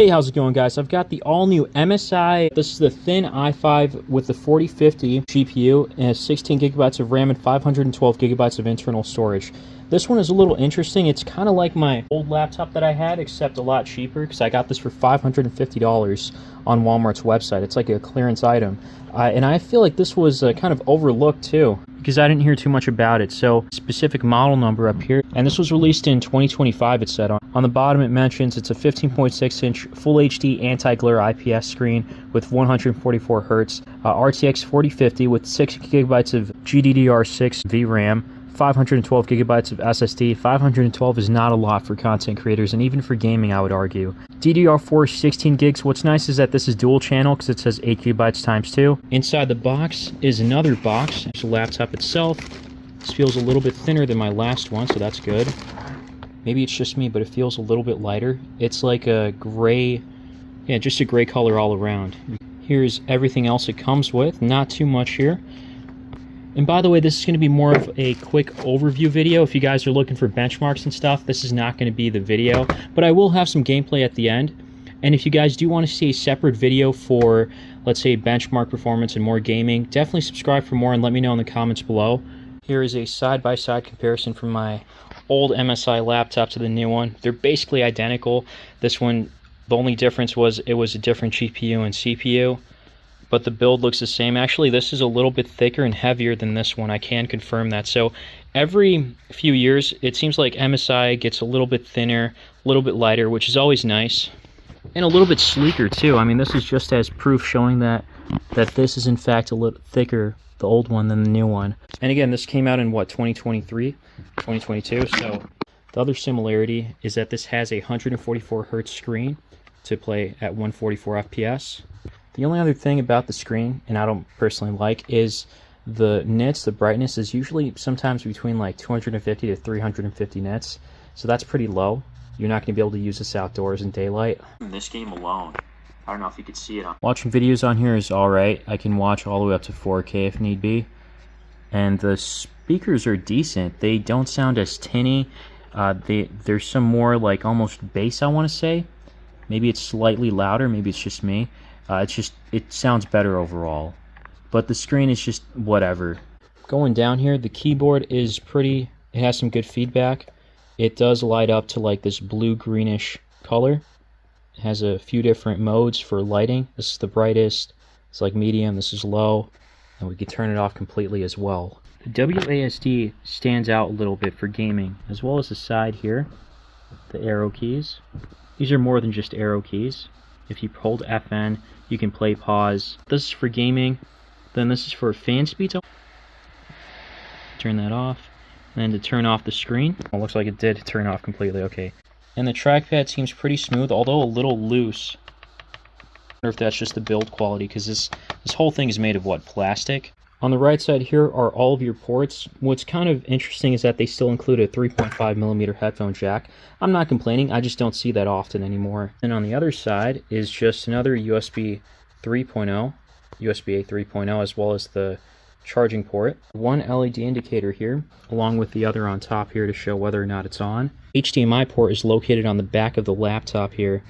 Hey, how's it going, guys? I've got the all-new MSI. This is the Thin i5 with the 4050 GPU and has 16 gigabytes of RAM and 512 gigabytes of internal storage. This one is a little interesting. It's kind of like my old laptop that I had, except a lot cheaper, because I got this for $550 on Walmart's website. It's like a clearance item. And I feel like this was kind of overlooked too, because I didn't hear too much about it. So, specific model number up here, and this was released in 2025, it said. On the bottom it mentions it's a 15.6-inch Full HD anti-glare IPS screen with 144 Hz, RTX 4050 with 6 gigabytes of GDDR6 VRAM, 512 gigabytes of SSD. 512 is not a lot for content creators, and even for gaming, I would argue. DDR4 16 gigs. What's nice is that this is dual channel because it says 8 gigabytes times 2. Inside the box is another box. There's the laptop itself. This feels a little bit thinner than my last one, so that's good. Maybe it's just me, but it feels a little bit lighter. It's like a gray, yeah, just a gray color all around. Here's everything else it comes with. Not too much here. And by the way, this is going to be more of a quick overview video. If you guys are looking for benchmarks and stuff, this is not going to be the video. But I will have some gameplay at the end. And if you guys do want to see a separate video for, let's say, benchmark performance and more gaming, definitely subscribe for more and let me know in the comments below. Here is a side-by-side comparison from my old MSI laptop to the new one. They're basically identical. This one, the only difference was it was a different GPU and CPU. But the build looks the same. Actually, this is a little bit thicker and heavier than this one. I can confirm that. So every few years, it seems like MSI gets a little bit thinner, a little bit lighter, which is always nice. And a little bit sleeker, too. I mean, this is just as proof showing that this is, in fact, a little thicker, the old one, than the new one. And again, this came out in, what, 2023? 2022? So the other similarity is that this has a 144 Hz screen to play at 144 FPS. The only other thing about the screen, and I don't personally like, is the nits. The brightness is usually sometimes between like 250 to 350 nits, so that's pretty low. You're not going to be able to use this outdoors in daylight. In this game alone, I don't know if you could see it. Watching videos on here is alright. I can watch all the way up to 4K if need be. And the speakers are decent. They don't sound as tinny. There's some more like almost bass, I want to say. Maybe it's slightly louder, maybe it's just me. It sounds better overall, but the screen is just whatever. Going down here, the keyboard is pretty, it has some good feedback. It does light up to like this blue-greenish color. It has a few different modes for lighting. This is the brightest, it's like medium, this is low, and we can turn it off completely as well. The WASD stands out a little bit for gaming, as well as the side here, the arrow keys. These are more than just arrow keys. If you hold FN, you can play pause. This is for gaming. Then this is for fan speed. Turn that off. And to turn off the screen. It looks like it did turn off completely. Okay. And the trackpad seems pretty smooth, although a little loose. I wonder if that's just the build quality, because this whole thing is made of what, plastic? On the right side here are all of your ports. What's kind of interesting is that they still include a 3.5mm headphone jack. I'm not complaining, I just don't see that often anymore. And on the other side is just another USB 3.0, USB-A 3.0, as well as the charging port. One LED indicator here, along with the other on top here to show whether or not it's on. HDMI port is located on the back of the laptop here.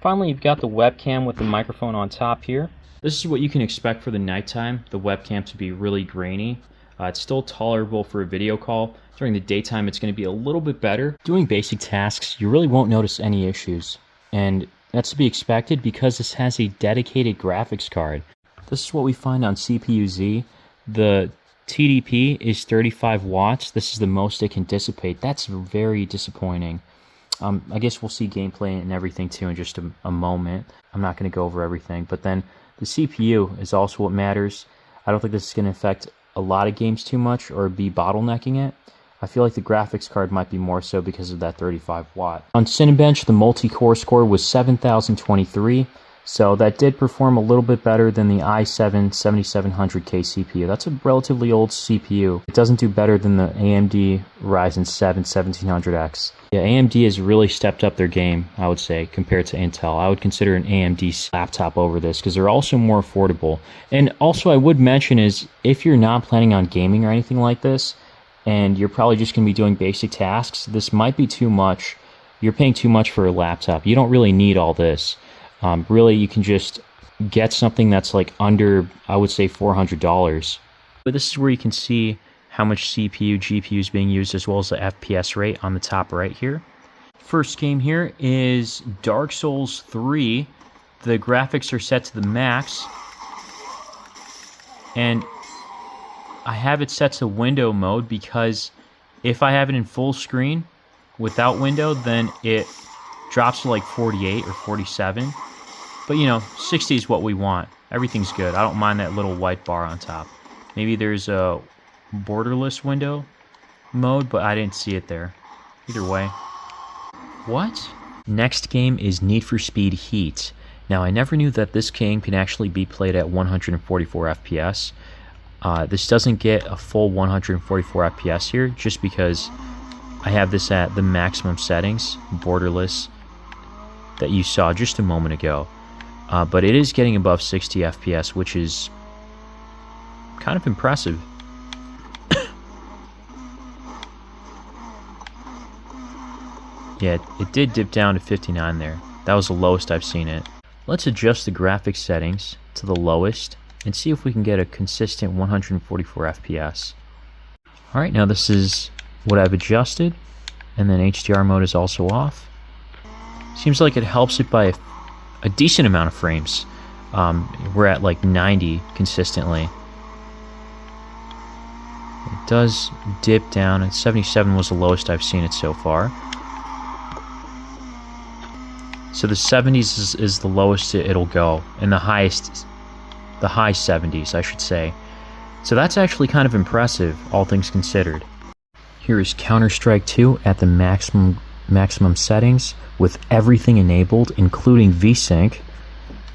Finally, you've got the webcam with the microphone on top here. This is what you can expect for the nighttime, the webcam to be really grainy. It's still tolerable for a video call. During the daytime, it's going to be a little bit better. Doing basic tasks, you really won't notice any issues. And that's to be expected because this has a dedicated graphics card. This is what we find on CPU-Z. The TDP is 35 watts. This is the most it can dissipate. That's very disappointing. I guess we'll see gameplay and everything too in just a moment. I'm not going to go over everything, but then the CPU is also what matters. I don't think this is going to affect a lot of games too much or be bottlenecking it. I feel like the graphics card might be more so because of that 35 watt. On Cinebench, the multi-core score was 7023, so that did perform a little bit better than the i7 7700K CPU. That's a relatively old CPU. It doesn't do better than the AMD Ryzen 7 1700X. Yeah, AMD has really stepped up their game, I would say, compared to Intel. I would consider an AMD laptop over this because they're also more affordable. And also I would mention is, if you're not planning on gaming or anything like this, and you're probably just going to be doing basic tasks, this might be too much. You're paying too much for a laptop. You don't really need all this. Really, you can just get something that's like under, I would say, $400. But this is where you can see how much CPU, GPU is being used, as well as the FPS rate on the top right here. First game here is Dark Souls 3. The graphics are set to the max. And I have it set to window mode because if I have it in full screen without window, then it drops to like 48 or 47. But you know, 60 is what we want. Everything's good. I don't mind that little white bar on top. Maybe there's a borderless window mode, but I didn't see it there. Either way. What? Next game is Need for Speed Heat. Now, I never knew that this game can actually be played at 144 FPS. This doesn't get a full 144 FPS here, just because I have this at the maximum settings, borderless, that you saw just a moment ago. But it is getting above 60 FPS, which is kind of impressive. Yeah, it did dip down to 59 there. That was the lowest I've seen it. Let's adjust the graphics settings to the lowest and see if we can get a consistent 144 FPS. Alright, now this is what I've adjusted, and then HDR mode is also off. Seems like it helps it by a decent amount of frames. We're at like 90 consistently. It does dip down, and 77 was the lowest I've seen it so far. So the 70s is the lowest it'll go, and the high 70s, I should say. So that's actually kind of impressive, all things considered. Here is Counter-Strike 2 at the maximum settings with everything enabled, including VSync.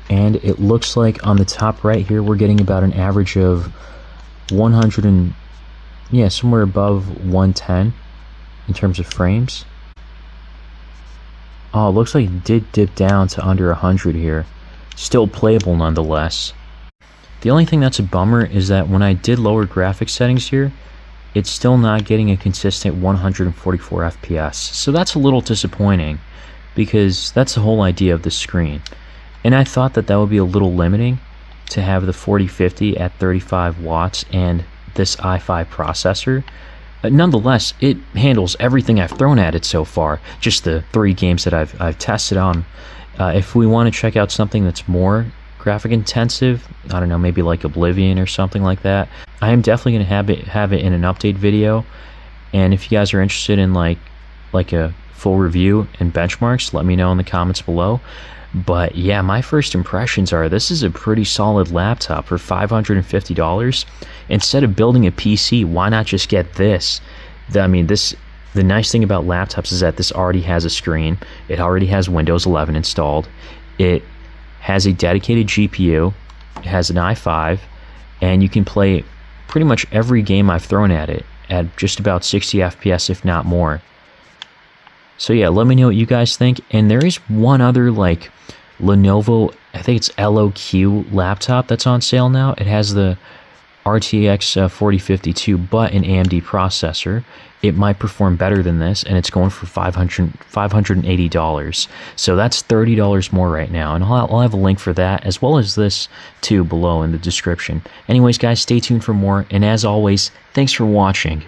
And it looks like on the top right here, we're getting about an average of 100 and, yeah, somewhere above 110 in terms of frames. Oh, it looks like it did dip down to under 100 here. Still playable nonetheless. The only thing that's a bummer is that when I did lower graphics settings here, it's still not getting a consistent 144 FPS. So that's a little disappointing, because that's the whole idea of the screen. And I thought that would be a little limiting to have the 4050 at 35 watts and this i5 processor. Nonetheless, it handles everything I've thrown at it so far, just the 3 games that I've tested on. If we want to check out something that's more graphic intensive, I don't know, maybe like Oblivion or something like that, I am definitely going to have it in an update video. And if you guys are interested in like a full review and benchmarks, let me know in the comments below. But yeah, my first impressions are this is a pretty solid laptop for $550. Instead of building a PC, why not just get this? I mean, the nice thing about laptops is that this already has a screen. It already has Windows 11 installed. It has a dedicated GPU. It has an i5, and you can play pretty much every game I've thrown at it at just about 60 FPS, if not more. So yeah, let me know what you guys think. And there is one other like Lenovo, I think it's LOQ laptop that's on sale now. It has the RTX 4052 but an AMD processor. It might perform better than this, and it's going for $580. So that's $30 more right now, and I'll have a link for that as well as this too below in the description. Anyways guys, stay tuned for more, and as always, thanks for watching.